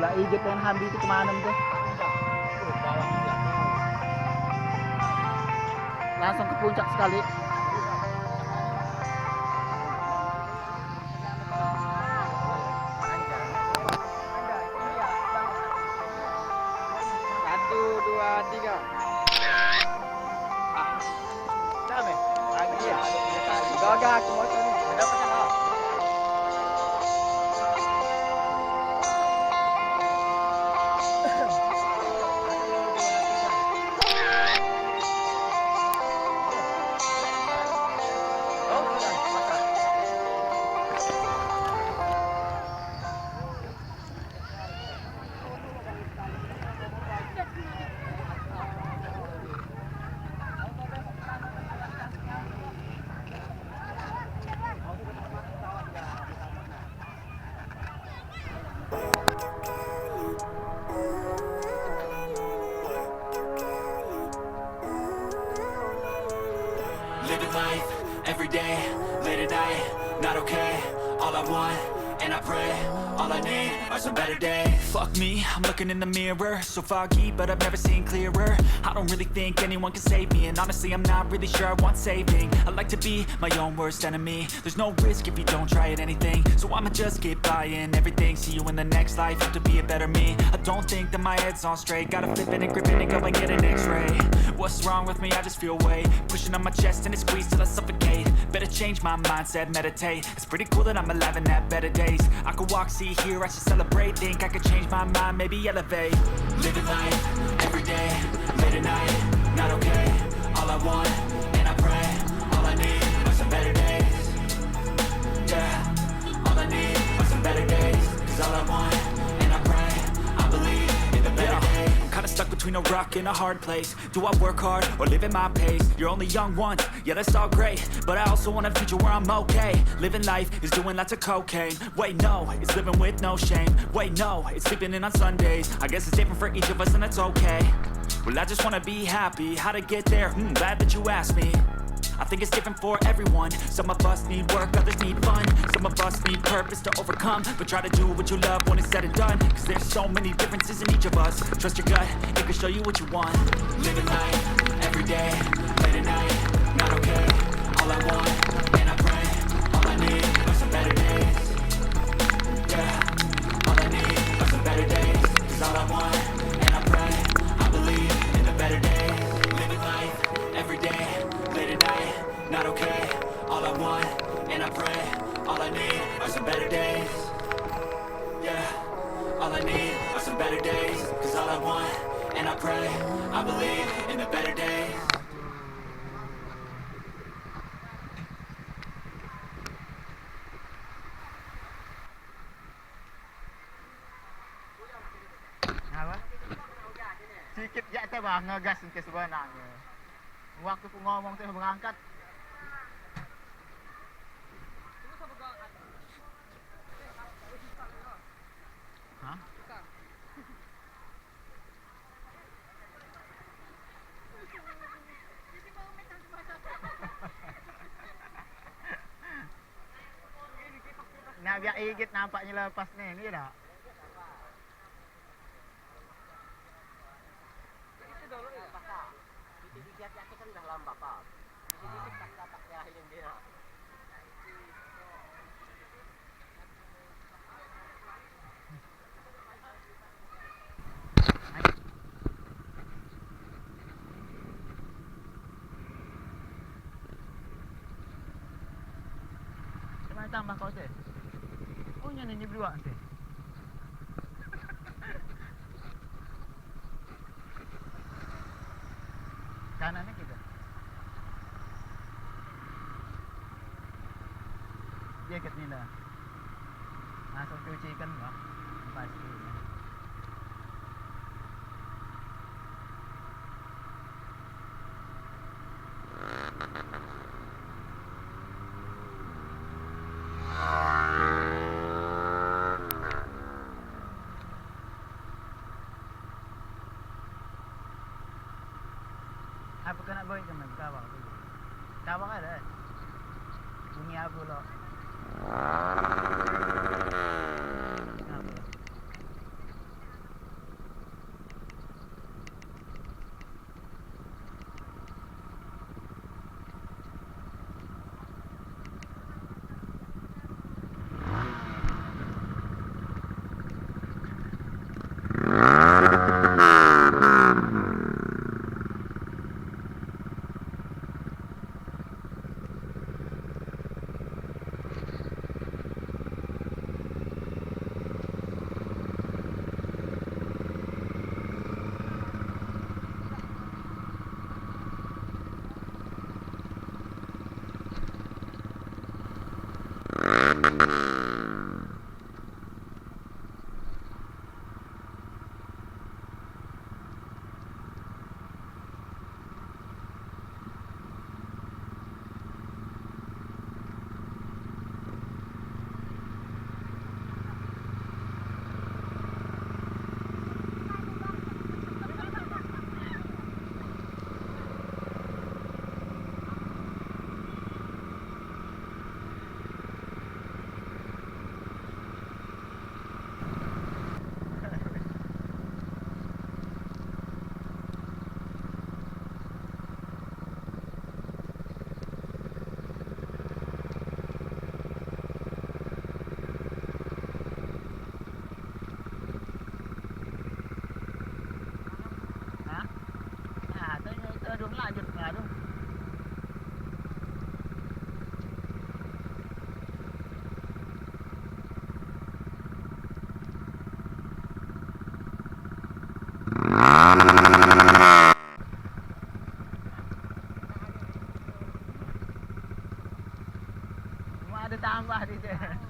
Gila igit na yung hambi itu kemana tuh? Langsung ke puncak sekali. Satu, dua, tiga. Dame, lagi ya. Gagak aku mau ini. Ada apa sana? Living life, every day, late at night, not okay. All I want, and I pray, all I need are some better days. Fuck me, I'm looking in the mirror, so foggy, but I've never seen clearer. I don't really think anyone can save me, and honestly I'm not really sure I want saving. I like to be my own worst enemy. There's no risk if you don't try at anything, so I'ma just get buying everything. See you in the next life, have to be a better me. I don't think that my head's on straight, gotta flip it and grip it and go and get an x-ray. What's wrong with me? I just feel weight pushing on my chest and it squeezes till I suffocate. Better change my mindset, meditate. It's pretty cool that I'm alive and have better days. I could walk, see, hear, I should celebrate. Think I could change my mind, maybe elevate. Living life, every day, late at night, not okay. All I want, and I pray, all I need are some better days. Yeah, all I need are some better days. Cause all I want, and I pray, I believe in the better days. Kinda stuck between a rock and a hard place. Do I work hard or live at my pace? You're only young once, yeah that's all great, but I also want a future where I'm okay. Living life is doing lots of cocaine. Wait no, it's living with no shame. Wait no, it's sleeping in on Sundays. I guess it's different for each of us and that's okay. Well I just wanna be happy, how to get there? Glad that you asked me. I think it's different for everyone. Some of us need work, others need fun. Some of us need purpose to overcome. But try to do what you love when it's said and done. Cause there's so many differences in each of us. Trust your gut, it can show you what you want. Living life, every day, late at night, not okay. All I want, and I pray, all I need are some better days. Yeah, all I need are some better days. Cause all I want, and I pray, I believe in the better days. Living life, every day, late at night, not okay. All I want, and I pray, all I need are some better days. Yeah, all I need are some better days. Cause all I want, and I pray, I believe in the better days. Apa? Sikit je atas bang, ngegas ke sebenarnya. Waktu aku ngomong tu berangkat. Hah? Nah biar igit nampaknya lepas ni dah. Dikit-dikit kan dah lambat Pak. Dikit-dikit tak ya yang dia. Cuma tambah kau tu. Oh yang ni berdua nanti. Kanannya kita. Dia kat ni lah. Langsung cuci kan bang. Pasti. Apa kena buat ke mana kawang tu? Kawang ada. Bunyi apa lo? lanjut tengah tu. Cuma ada tambah di sini.